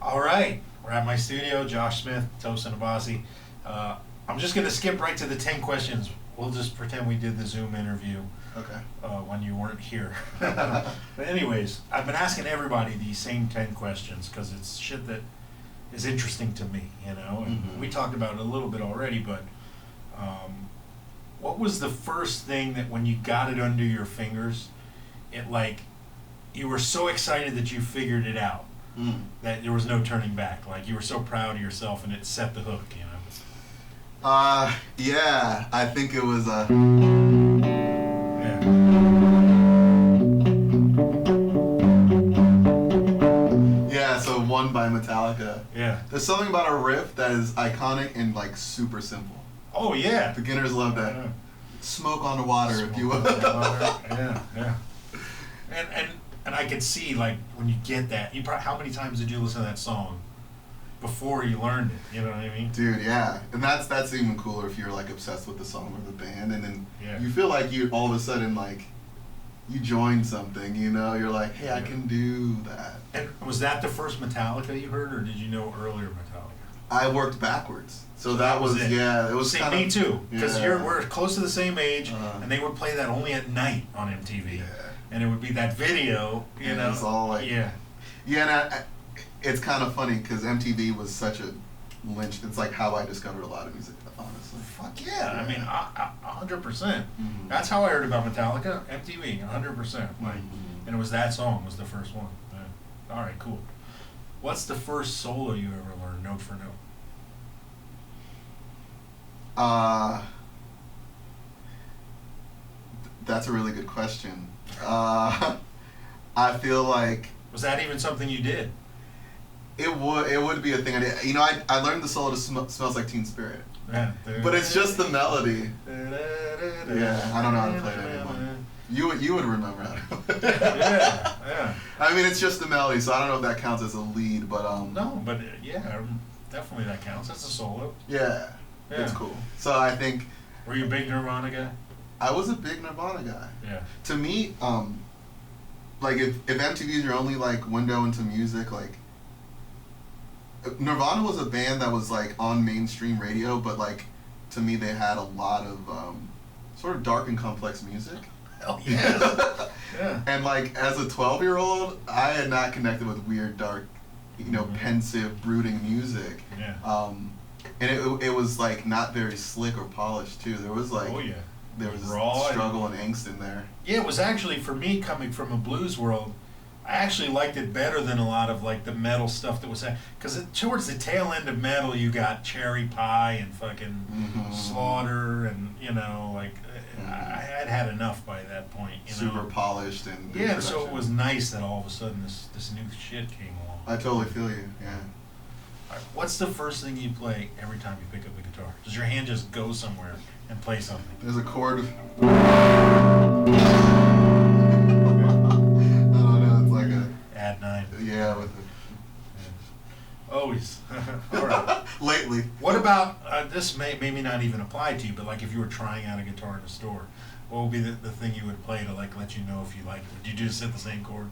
All right, we're at my studio. Josh Smith, Tosin Abasi. I'm just gonna skip right to the 10 questions. We'll just pretend we did the Zoom interview Okay. when you weren't here. But anyways, I've been asking everybody these same 10 questions because it's shit that is interesting to me, you know. And we talked about it a little bit already, but what was the first thing that when you got it under your fingers, it like you were so excited that you figured it out? That there was no turning back. Like you were so proud of yourself, and it set the hook. You know. Yeah. I think it was Yeah. Yeah. So One by Metallica. Yeah. There's something about a riff that is iconic and like super simple. Oh yeah. Beginners love that. Yeah. Smoke on the water, if you will. Yeah. Yeah. And I could see like when you get that, how many times did you listen to that song before you learned it? You know what I mean? Dude, yeah, and that's even cooler if you're like obsessed with the song or the band, and then Yeah. you feel like you all of a sudden like you joined something. You know, you're like, hey, I can do that. And was that the first Metallica you heard, or did you know earlier Metallica? I worked backwards, so that was it. Yeah, it was See, kind me of too, because yeah. we're close to the same age, Uh-huh. and they would play that only at night on MTV, Yeah. and it would be that video, you And know. it's all like yeah. and it's kind of funny because MTV was such a lynch. It's like how I discovered a lot of music, honestly. Fuck yeah! I mean, 100%. Mhm. That's how I heard about Metallica. MTV, 100%. Like, and it was that song was the first one. Yeah. All right, cool. What's the first solo you ever learned, note for note? That's a really good question. I feel like Was that even something you did? it would be a thing I did. You know, I learned the solo to Smells Like Teen Spirit, Yeah. but it's just the melody. Yeah, I don't know how to play it anymore. You would remember how to play it. Yeah. I mean, it's just the melody, so I don't know if that counts as a lead, but No, but yeah, definitely that counts. That's a solo. yeah, Yeah. it's cool. So I think Were you a big Nirvana guy? I was a big Nirvana guy. Yeah. To me, like if MTV is your only like window into music, like Nirvana was a band that was like on mainstream radio, but like to me they had a lot of sort of dark and complex music. Hell yes. Yeah. And like as a 12-year-old, I had not connected with weird, dark, you know, pensive, brooding music. Yeah. And it was like not very slick or polished too. There was like Oh yeah. there was Raw struggle and angst in there. Yeah, it was actually, for me, coming from a blues world, I actually liked it better than a lot of like the metal stuff that was, because towards the tail end of metal you got Cherry Pie and fucking Slaughter, and you know, like I had enough by that point, you know. Super polished and good Yeah, so it production. was nice that all of a sudden this new shit came along. I totally feel you. Yeah. All right, what's the first thing you play every time you pick up the guitar? Does your hand just go somewhere and play something? There's a chord. I don't know. It's like a Add 9. yeah with Always. All right. lately. What about, this may maybe not even apply to you, but like if you were trying out a guitar in a store, what would be the thing you would play to like let you know if you liked it? Would you just hit the same chord?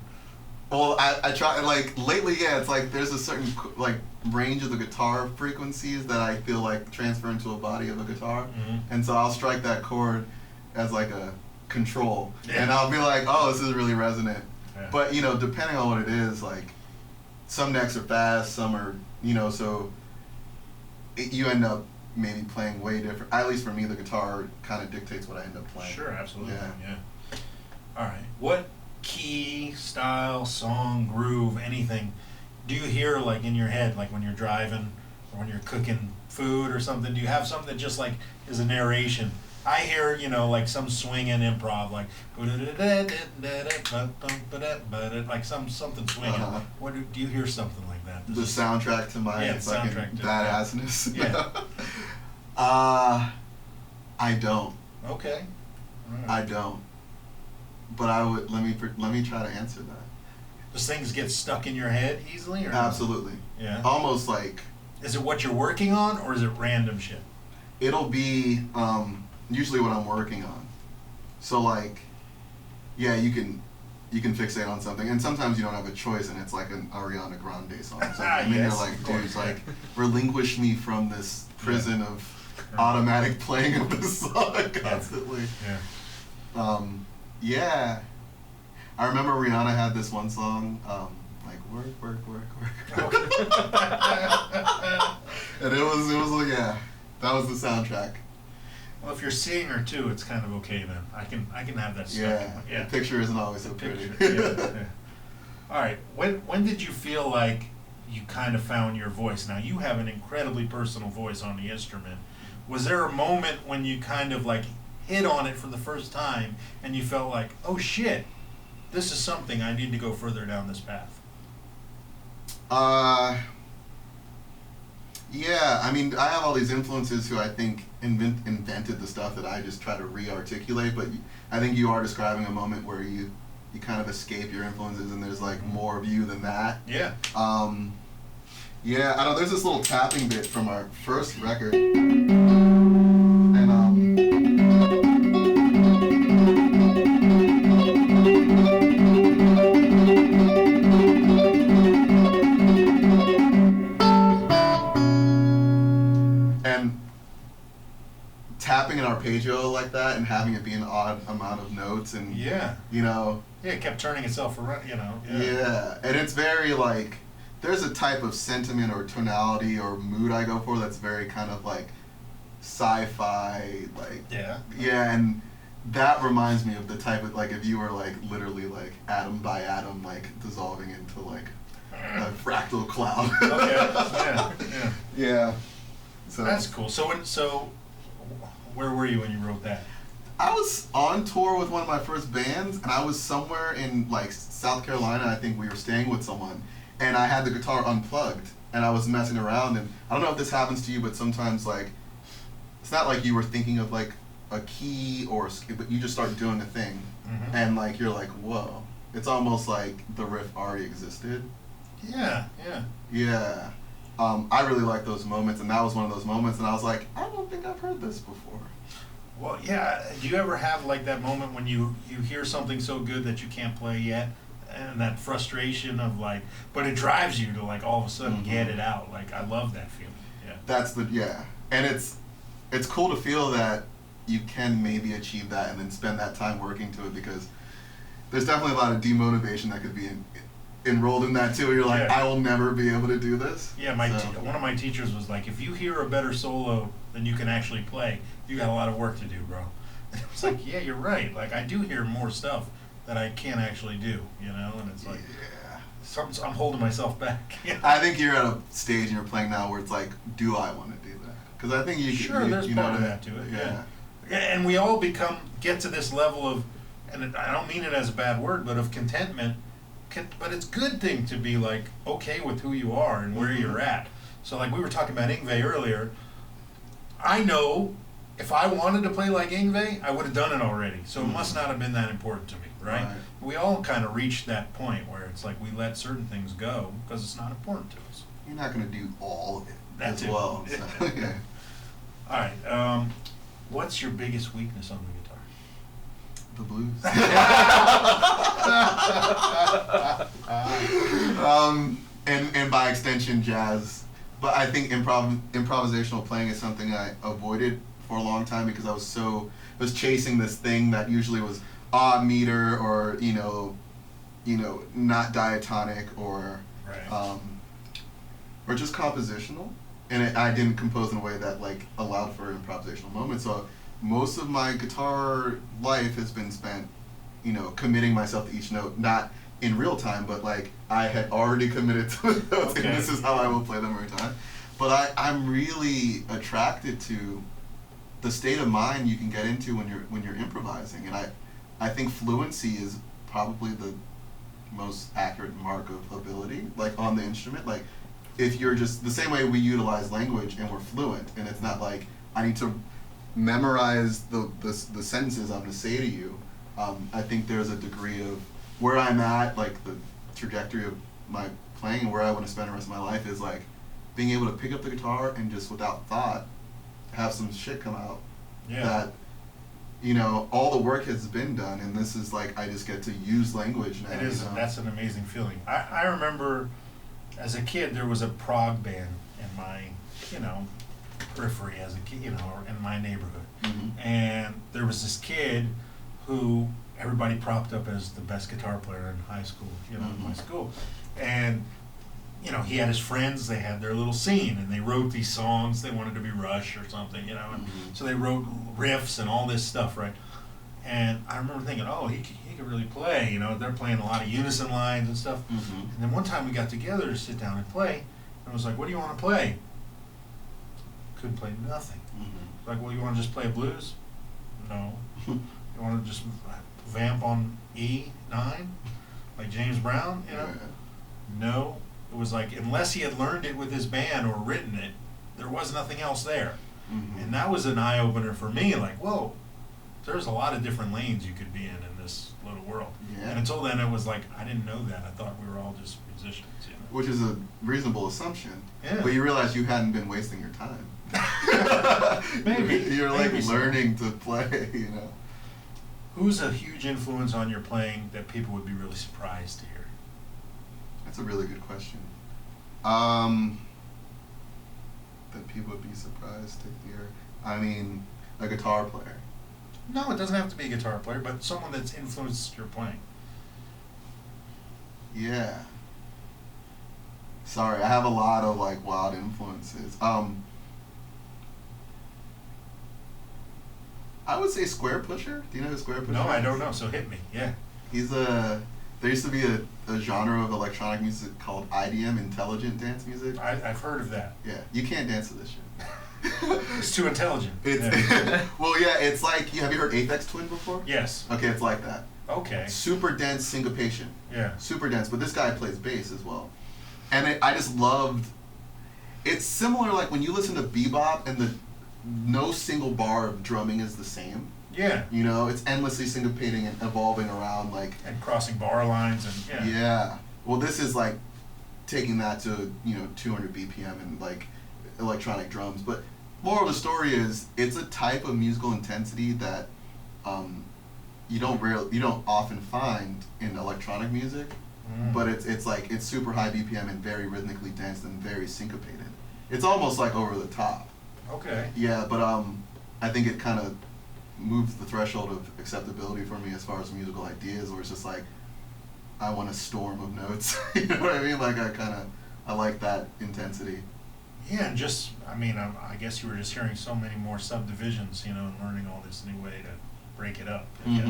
Well, I try like lately. Yeah, it's like there's a certain like range of the guitar frequencies that I feel like transfer into a body of a guitar, and so I'll strike that chord as like a control, and I'll be like, oh, this is really resonant. Yeah. But you know, depending on what it is, like some necks are fast, some are, you know, so you end up maybe playing way different. At least for me, the guitar kind of dictates what I end up playing. Sure, absolutely. Yeah. All right. What key, style, song, groove, anything do you hear like in your head, like when you're driving or when you're cooking food or something? Do you have something that just like is a narration? I hear, you know, like some swinging improv, like like something swinging. Uh-huh. What do you hear something like that? The soundtrack to my Yeah, fucking soundtrack to- badassness. Yeah. I don't. Okay. All right. I don't. But I would let me try to answer that. Does things get stuck in your head easily, or no? Absolutely. Yeah. Almost like Is it what you're working on, or is it random shit? it'll be usually what I'm working on. So like, yeah, you can you can fixate on something, and sometimes you don't have a choice, and it's like an Ariana Grande song. So, and then Yes, you're like, of dude, course. like, relinquish me from this prison of automatic playing of this song constantly. Yeah. I remember Rihanna had this one song, like work. And it was like, yeah, that was the soundtrack. Well, if you're seeing her too, it's kind of okay then. I can have that stuff. Yeah. The picture isn't always so pretty. Yeah. All right. When did you feel like you kind of found your voice? Now you have an incredibly personal voice on the instrument. Was there a moment when you kind of like hit on it for the first time and you felt like, oh shit, this is something, I need to go further down this path? Yeah, I mean, I have all these influences who I think invented the stuff that I just try to re-articulate, but I think you are describing a moment where you kind of escape your influences and there's like more of you than that. Yeah. Yeah, I know there's this little tapping bit from our first record. And tapping an arpeggio like that and having it be an odd amount of notes and Yeah. Yeah, it kept turning itself around, Yeah, and it's very like, there's a type of sentiment or tonality or mood I go for that's very kind of like sci-fi, like yeah, and that reminds me of the type of, like, if you were like literally like atom by atom like dissolving into like a fractal cloud. Okay. Yeah. So That's cool. So where were you when you wrote that? I was on tour with one of my first bands, and I was somewhere in like South Carolina. I think we were staying with someone, and I had the guitar unplugged, and I was messing around. And I don't know if this happens to you, but sometimes like it's not like you were thinking of like a key but you just start doing a thing, and like you're like, whoa! It's almost like the riff already existed. Yeah. Yeah. I really like those moments, and that was one of those moments, and I was like, I don't think I've heard this before. Well, yeah. Do you ever have like that moment when you hear something so good that you can't play yet, and that frustration of like, but it drives you to like all of a sudden get it out? Like, I love that feeling. Yeah. And it's cool to feel that you can maybe achieve that and then spend that time working to it, because there's definitely a lot of demotivation that could be enrolled in that too. You're like, I will never be able to do this. Yeah, one of my teachers was like, if you hear a better solo than you can actually play, you got a lot of work to do, bro. And it was like, yeah, you're right. Like, I do hear more stuff that I can't actually do, and it's like, I'm holding myself back. I think you're at a stage in your playing now where it's like, do I want to do that? Because I think there's part of that to it. Yeah, and we all get to this level of, and I don't mean it as a bad word, but of contentment. But it's a good thing to be like okay with who you are and where you're at. So like we were talking about Yngwie earlier, I know if I wanted to play like Yngwie, I would have done it already. So it must not have been that important to me, right? We all kind of reached that point where it's like we let certain things go because it's not important to us. You're not going to do all of it as well. So, yeah. All right. What's your biggest weakness on the guitar? The blues. And by extension, jazz. But I think improvisational playing is something I avoided for a long time because I was chasing this thing that usually was odd meter or not diatonic or just compositional, and I didn't compose in a way that like allowed for improvisational moments. So most of my guitar life has been spent, committing myself to each note, not in real time, but like I had already committed to the notes, and this is how I will play them every time. But I'm really attracted to the state of mind you can get into when you're improvising, and I think fluency is probably the most accurate mark of ability, like on the instrument. Like if you're just the same way we utilize language and we're fluent, and it's not like I need to memorize the sentences I'm going to say to you. I think there's a degree of where I'm at, like the trajectory of my playing and where I want to spend the rest of my life is like being able to pick up the guitar and just without thought have some shit come out that you know, all the work has been done, and this is like I just get to use language now. It is. You know? That's an amazing feeling. I remember as a kid there was a prog band in my, you know, periphery as a kid, you know, or in my neighborhood. Mm-hmm. And there was this kid who everybody propped up as the best guitar player in high school, you know, in my school. And, you know, he had his friends, they had their little scene, and they wrote these songs. They wanted to be Rush or something, you know. And so they wrote riffs and all this stuff, right? And I remember thinking, oh, he could really play, you know. They're playing a lot of unison lines and stuff. And then one time we got together to sit down and play, and I was like, what do you want to play? Couldn't play nothing. Like, well, you want to just play a blues? No. You want to just vamp on E9 like James Brown? You know? No. It was like, unless he had learned it with his band or written it, there was nothing else there. And that was an eye opener for me. Like, whoa, there's a lot of different lanes you could be in this little world. And until then, it was like I didn't know that. I thought we were all just musicians. You know? Which is a reasonable assumption. Yeah. But you realize you hadn't been wasting your time. Maybe. You're like Maybe learning to play, you know. Who's a huge influence on your playing that people would be really surprised to hear? That's a really good question. That people would be surprised to hear. I mean, a guitar player. No, it doesn't have to be a guitar player, but someone that's influenced your playing. Yeah. Sorry, I have a lot of like wild influences. I would say Square Pusher. Do you know who Square Pusher is? No, I don't know, so hit me. Yeah. There used to be a genre of electronic music called IDM, intelligent dance music. I've heard of that. Yeah, you can't dance to this shit. It's too intelligent. Well, yeah, it's like, have you heard Aphex Twin before? Yes. Okay, it's like that. Okay. Super dense syncopation. Yeah. Super dense, but this guy plays bass as well. And I just loved, it's similar like when you listen to bebop and no single bar of drumming is the same. Yeah. You know, it's endlessly syncopating and evolving around like. And crossing bar lines and yeah. Yeah. Well, this is like taking that to, you know, 200 BPM and like electronic drums. But moral of the story is it's a type of musical intensity that you don't often find in electronic music. But it's like it's super high BPM and very rhythmically dense and very syncopated. It's almost like over the top. Okay. Yeah, but I think it kind of moves the threshold of acceptability for me as far as musical ideas, where it's just like I want a storm of notes. You know what I mean? Like I like that intensity. Yeah, and just I guess you were just hearing so many more subdivisions, you know, and learning all this new way to break it up. I guess.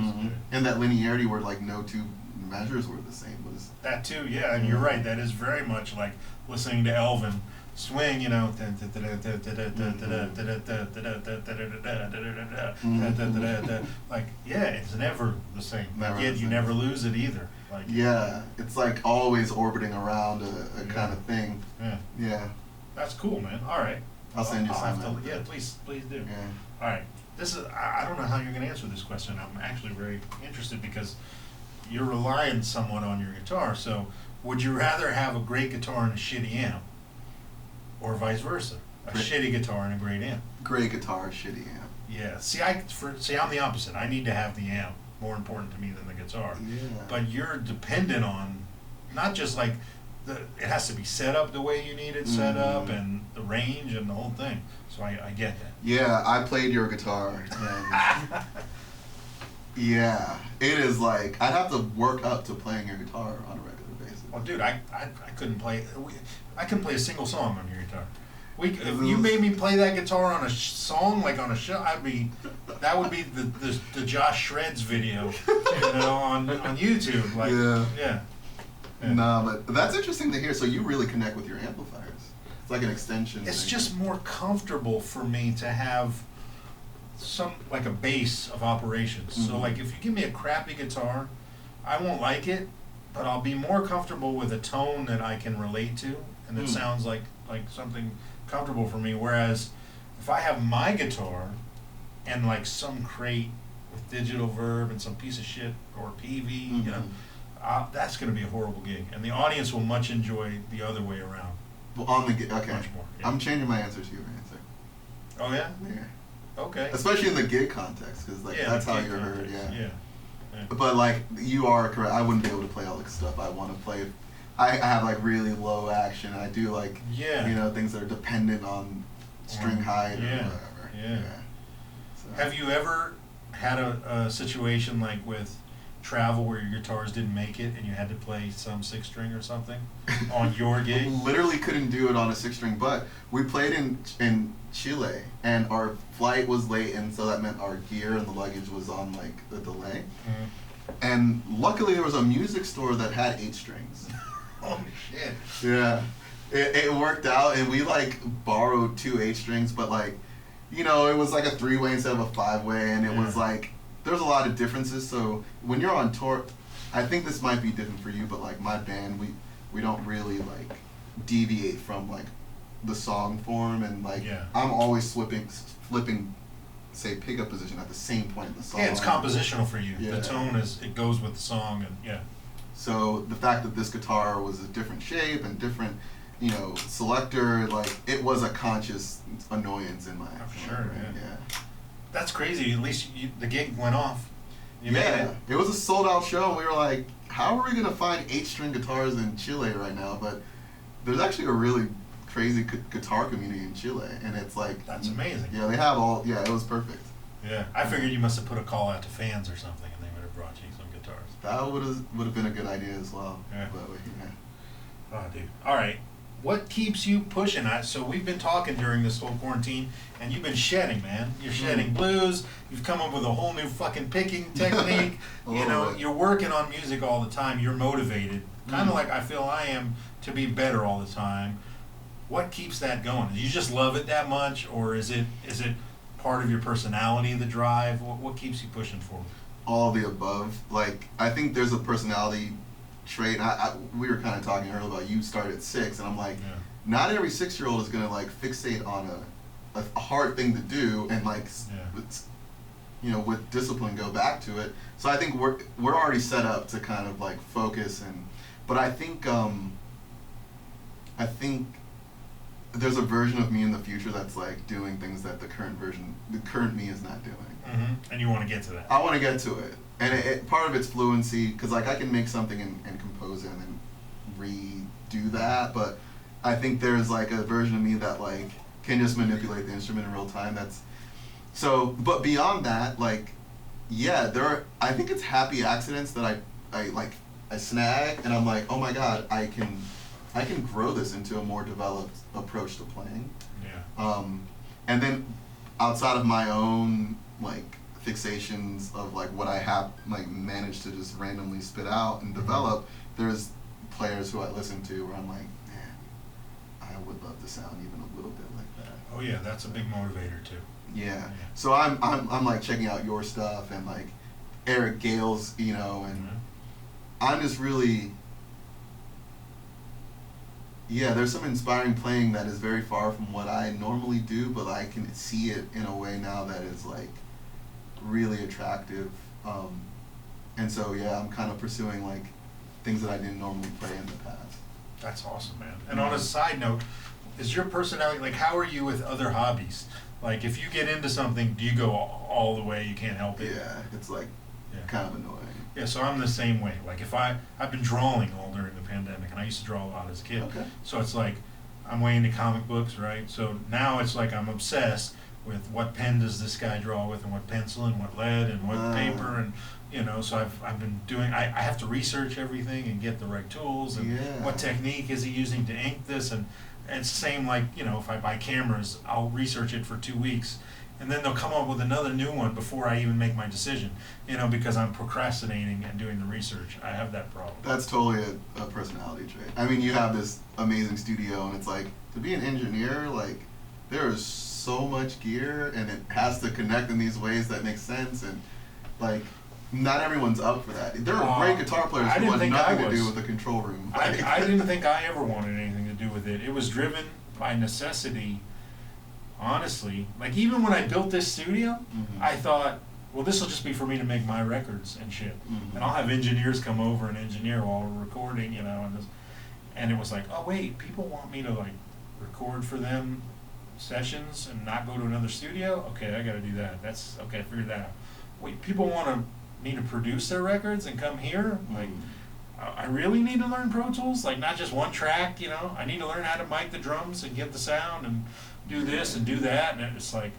And that linearity where like no two measures were the same was that too. Yeah, and you're right. That is very much like listening to Elvin swing, you know, like it's never the same. Yet you never lose it either. Like it's like always orbiting around a kind of thing. Yeah. That's cool, man. All right. I'll send you some. Yeah, please do. Yeah. All right. This is I don't know how you're gonna answer this question. I'm actually very interested because you're relying somewhat on your guitar. So would you rather have a great guitar and a shitty amp? Or vice versa, shitty guitar and a great amp. Great guitar, shitty amp. Yeah. See, I'm the opposite. I need to have the amp more important to me than the guitar. Yeah. But you're dependent on not just like it has to be set up the way you need it set up and the range and the whole thing. So I get that. Yeah, I played your guitar. And yeah, it is like I'd have to work up to playing your guitar on a regular basis. Well, dude, I couldn't play. I couldn't play a single song on your guitar. If you made me play that guitar on a song, like on a show, that would be the Josh Shreds video, you know, on YouTube. Like, yeah. Nah, but that's interesting to hear. So you really connect with your amplifiers. It's like an extension. It's just more comfortable for me to have like a base of operations. So like if you give me a crappy guitar, I won't like it, but I'll be more comfortable with a tone that I can relate to, and it sounds like something comfortable for me. Whereas if I have my guitar and like some crate with digital verb and some piece of shit or PV, you know, that's going to be a horrible gig, and the audience will much enjoy the other way around. Well, okay. Much more. Yeah. I'm changing my answer to your answer. Oh yeah. Yeah. Okay. Especially in the gig context, because like that's how you're heard. Yeah. But like you are correct. I wouldn't be able to play all the stuff I want to play. I have like really low action. I do like things that are dependent on string height or whatever. Yeah. So. Have you ever had a situation like with travel where your guitars didn't make it and you had to play some 6-string or something on your gig? Literally couldn't do it on a 6-string, but we played in Chile and our flight was late, and so that meant our gear and the luggage was on like a delay. And luckily there was a music store that had 8 strings. Oh shit. Yeah. It worked out, and we like borrowed 2 8 strings, but like, it was like a 3-way instead of a 5-way, and it was like, there's a lot of differences. So when you're on tour, I think this might be different for you, but like my band, we don't really like deviate from like the song form, and like I'm always flipping, say, pickup position at the same point in the song. Yeah, it's compositional for you. The tone it goes with the song, and So the fact that this guitar was a different shape and different, selector, like it was a conscious annoyance in my. For sure, yeah. That's crazy. At least the gig went off. You made it. It was a sold out show, and we were like, how are we gonna find 8-string guitars in Chile right now? But there's actually a really crazy guitar community in Chile, and it's like that's amazing. Yeah, they have all. Yeah, it was perfect. Yeah, I figured you must have put a call out to fans or something, and they would have brought you some guitars. That would have been a good idea as well. Yeah. But, Oh, dude. All right. What keeps you pushing? So we've been talking during this whole quarantine, and you've been shedding, man. You're shedding blues. You've come up with a whole new fucking picking technique. You're working on music all the time. You're motivated, kind of like I feel I am, to be better all the time. What keeps that going? Do you just love it that much, or is it part of your personality, the drive? What keeps you pushing forward? All the above. Like, I think there's a personality trait. We were kind of talking earlier about you started at 6, and I'm like, not every 6-year-old is gonna like fixate on a hard thing to do and like with discipline go back to it. So I think we're already set up to kind of like focus, but I think there's a version of me in the future that's like doing things that the current me is not doing. And you want to get to that? I want to get to it. And part of it's fluency, because like I can make something and compose it and then redo that, but I think there's like a version of me that like can just manipulate the instrument in real time. But beyond that, like, I think it's happy accidents that I snag, and I'm like, oh my god, I can grow this into a more developed approach to playing. And then outside of my own like fixations of like what I have like managed to just randomly spit out and develop, there's players who I listen to where I'm like, man, I would love to sound even a little bit like that. Oh yeah, that's a big motivator too. Yeah. So I'm like checking out your stuff and like Eric Gale's, and I'm just really there's some inspiring playing that is very far from what I normally do, but I can see it in a way now that is like really attractive. And so I'm kind of pursuing like things that I didn't normally play in the past. That's awesome, man. And on a side note, is your personality, like, how are you with other hobbies? Like, if you get into something, do you go all the way, you can't help it? Yeah, it's like kind of annoying. Yeah, so I'm the same way. Like, if I've been drawing all during the pandemic, and I used to draw a lot as a kid. Okay. So it's like, I'm way into comic books, right? So now it's like I'm obsessed with what pen does this guy draw with, and what pencil, and what lead, and what paper, and so I've been doing, I have to research everything and get the right tools, and what technique is he using to ink this, and it's the same like, if I buy cameras, I'll research it for 2 weeks, and then they'll come up with another new one before I even make my decision, because I'm procrastinating and doing the research. I have that problem. That's totally a personality trait. I mean, you have this amazing studio, and it's like, to be an engineer, like, there is so much gear, and it has to connect in these ways that make sense, and like, not everyone's up for that. There are great guitar players who want nothing to do with the control room. I didn't think I ever wanted anything to do with it. It was driven by necessity, honestly. Like, even when I built this studio, I thought, well, this will just be for me to make my records and shit. And I'll have engineers come over and engineer while we're recording, and it was like, oh wait, people want me to like record for them sessions and not go to another studio? Okay, I got to do that. That's okay. I figured that out. Wait, people want me to produce their records and come here? Like, I really need to learn Pro Tools? Like, not just one track, you know? I need to learn how to mic the drums and get the sound and do this and do that. And it's like,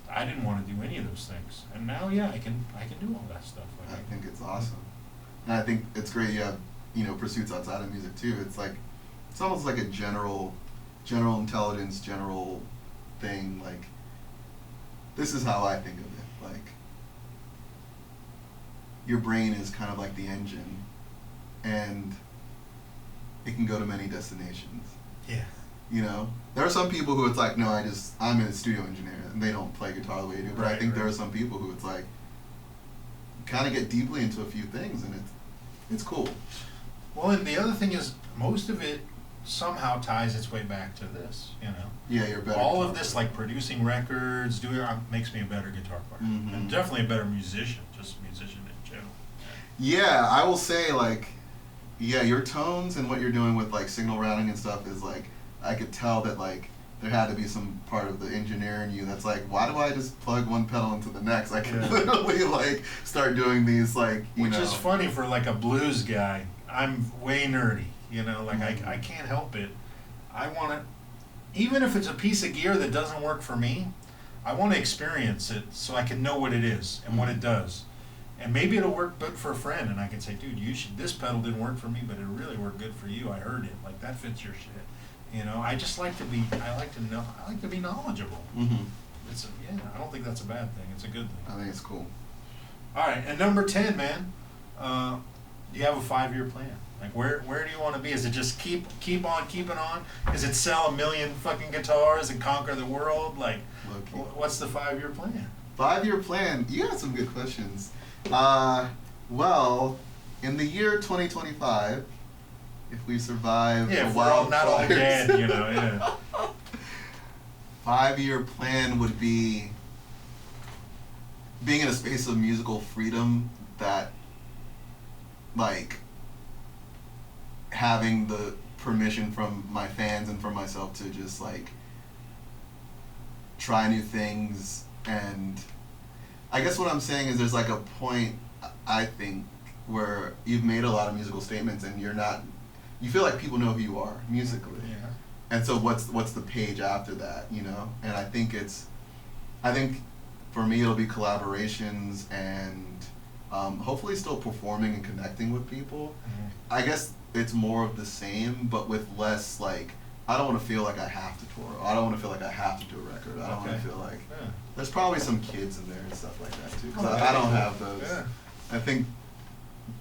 I didn't want to do any of those things. And now, yeah, I can do all that stuff. Like, I think it's awesome. And I think it's great you have, you know, pursuits outside of music too. It's like, it's almost like a general intelligence, general thing. Like, this is how I think of it. Like, your brain is kind of like the engine, and it can go to many destinations. Yeah. You know, there are some people who it's like, no, I'm a studio engineer, and they don't play guitar the way you do. But I think there are some people who it's like, kind of get deeply into a few things, and it's cool. Well, and the other thing is, most of it somehow ties its way back to this, you know. Yeah, you're better. All of this, like producing records, makes me a better guitar player, and definitely a better musician, just musician in general. Yeah, I will say, like, yeah, your tones and what you're doing with like signal routing and stuff is like, I could tell that like there had to be some part of the engineer in you that's like, why do I just plug one pedal into the next? I can literally like start doing these like, Which is funny for like a blues guy. I'm way nerdy, you know, like I can't help it. I want to, even if it's a piece of gear that doesn't work for me, I want to experience it so I can know what it is and what it does. And maybe it'll work good for a friend, and I can say, dude, this pedal didn't work for me, but it really worked good for you. I heard it. Like, that fits your shit. You know, I like to be knowledgeable. I don't think that's a bad thing. It's a good thing. I think it's cool. All right, and number 10, man, you have a 5-year plan. Like, where do you want to be? Is it just keep on keeping on? Is it sell 1 million fucking guitars and conquer the world? Like, what's the 5-year plan? 5-year plan? You got some good questions. Well, in the year 2025, if we survive if we're all not all dead, you know, yeah. 5-year plan would be being in a space of musical freedom that, like, having the permission from my fans and from myself to just, like, try new things. And I guess what I'm saying is there's, like, a point, I think, where you've made a lot of musical statements and you feel like people know who you are musically. Yeah. And so what's the page after that, you know? And I think for me it'll be collaborations and hopefully still performing and connecting with people. I guess it's more of the same, but with less, like, I don't want to feel like I have to tour. I don't want to feel like I have to do a record. I don't want to feel like there's probably some kids in there and stuff like that too. 'Cause I don't have those. Yeah. I think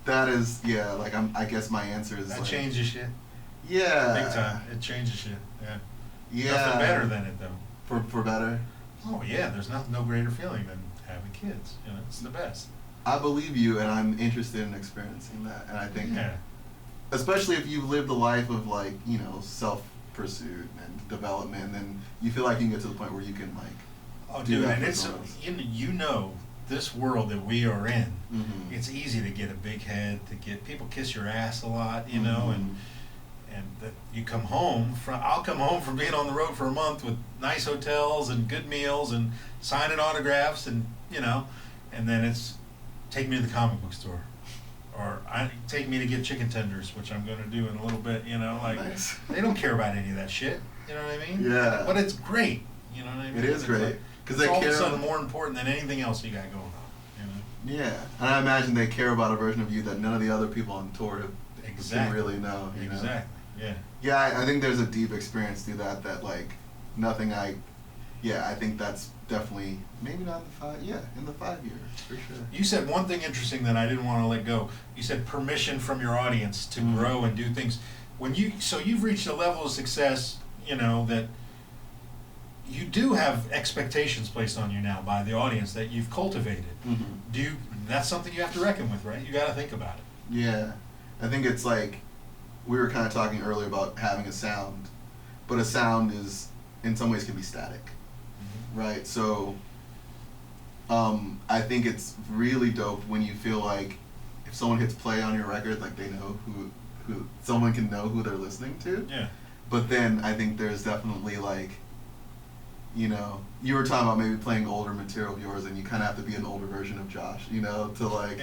that is, like, I guess my answer is that like, changes shit. Yeah. Big time. It changes shit. Yeah. Yeah. Nothing better than it though. For better. Oh yeah, there's no greater feeling than having kids. You know, it's the best. I believe you, and I'm interested in experiencing that. And I think, especially if you've lived a life of, like, you know, self-pursuit and development, then you feel like you can get to the point where you can, like, do that. And it's you know, this world that we are in, it's easy to get a big head, to get people kiss your ass a lot, you know, and that you come home from. I'll come home from being on the road for a month with nice hotels and good meals and signing autographs, and you know, and then it's take me to the comic book store, or take me to get chicken tenders, which I'm going to do in a little bit, you know, like they don't care about any of that shit, you know what I mean? Yeah. But it's great, you know what I mean? It is great. Because it's they all care. of a sudden more important than anything else you got going on, you know? Yeah, and I imagine they care about a version of you that none of the other people on tour can really know. You know? Yeah. Yeah, I think there's a deep experience through that like nothing I think that's definitely, maybe not in the 5 years, for sure. You said one thing interesting that I didn't want to let go. You said permission from your audience to grow and do things. So you've reached a level of success, you know, that you do have expectations placed on you now by the audience that you've cultivated. That's something you have to reckon with, right? You got to think about it. Yeah, I think it's like, we were kind of talking earlier about having a sound, but a sound is, in some ways, can be static, right? So, I think it's really dope when you feel like if someone hits play on your record, like they know who someone can know who they're listening to. Yeah. But then I think there's definitely like, you know, you were talking about maybe playing older material of yours, and you kind of have to be an older version of Josh, you know, to like,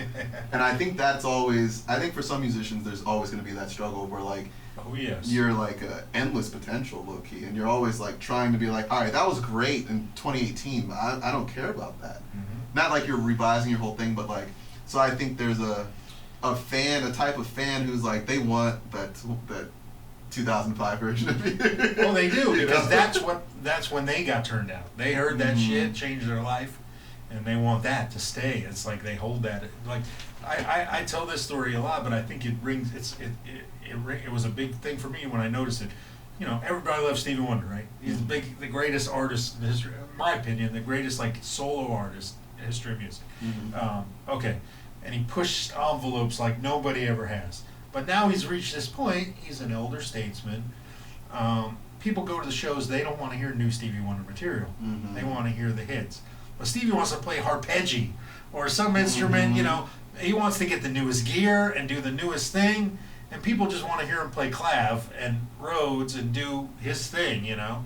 and I think that's always, I think for some musicians, there's always going to be that struggle where like, oh yes, you're like endless potential, low key, and you're always like trying to be like, all right, that was great in 2018, but I don't care about that. Mm-hmm. Not like you're revising your whole thing, but like, so I think there's a type of fan who's like, they want that 2005 version of you. Well, they do, because that's when they got turned out. They heard that shit, changed their life, and they want that to stay. It's like they hold that. Like I tell this story a lot, but I think it rings. It was a big thing for me when I noticed it. You know, everybody loves Stevie Wonder, right? He's the greatest artist in history, in my opinion, the greatest like solo artist in history of music. Okay, and he pushed envelopes like nobody ever has. But now he's reached this point. He's an elder statesman. People go to the shows. They don't want to hear new Stevie Wonder material. They want to hear the hits. But Stevie wants to play harpeggi or some instrument. You know, he wants to get the newest gear and do the newest thing. And people just want to hear him play clav and Rhodes and do his thing. You know.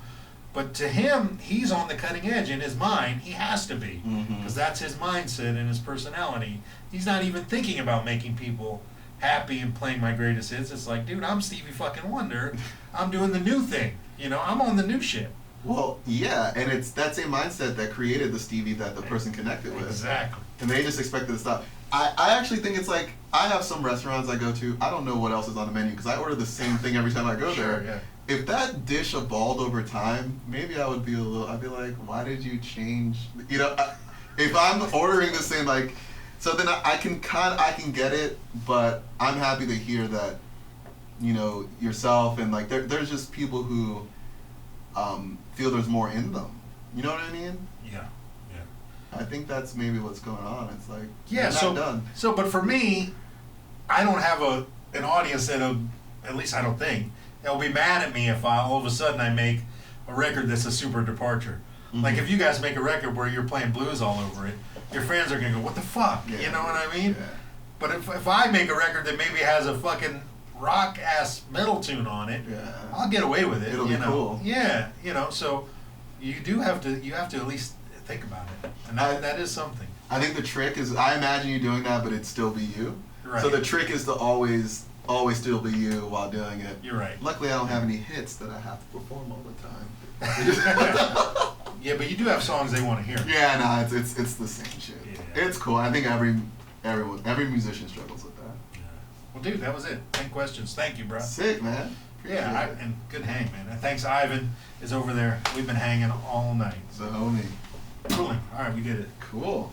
But to him, he's on the cutting edge in his mind. He has to be, because that's his mindset and his personality. He's not even thinking about making people happy and playing my greatest hits. It's like, dude, I'm Stevie fucking Wonder. I'm doing the new thing. You know, I'm on the new shit. Well, yeah, and it's that same mindset that created the Stevie that the person connected with. Exactly. And they just expected to stop. I actually think it's like, I have some restaurants I go to, I don't know what else is on the menu, because I order the same thing every time I go there. Yeah. If that dish evolved over time, maybe I'd be like, why did you change? You know, if I'm ordering the same, like, so then I can get it, but I'm happy to hear that, you know, yourself and like there's just people who feel there's more in them. You know what I mean? Yeah. I think that's maybe what's going on. It's like, yeah, not done. So, but for me, I don't have an audience that'll, at least I don't think, they'll be mad at me if all of a sudden I make a record that's a super departure. Like if you guys make a record where you're playing blues all over it, your fans are gonna go, what the fuck? Yeah. You know what I mean? Yeah. But if I make a record that maybe has a fucking rock ass metal tune on it, I'll get away with it. It'll be cool. Yeah, you know, so you have to at least think about it. And that is something. I think the trick is, I imagine you doing that, but it'd still be you. Right. So the trick is to always still be you while doing it. You're right. Luckily, I don't have any hits that I have to perform all the time. Yeah, but you do have songs they want to hear. Yeah, no, it's the same shit. Yeah. It's cool. I think every musician struggles with that. Yeah. Well, dude, that was it. 10 questions. Thank you, bro. Sick, man. And good hang, man. And thanks, Ivan is over there. We've been hanging all night. The homie. Cool. All right, we did it. Cool.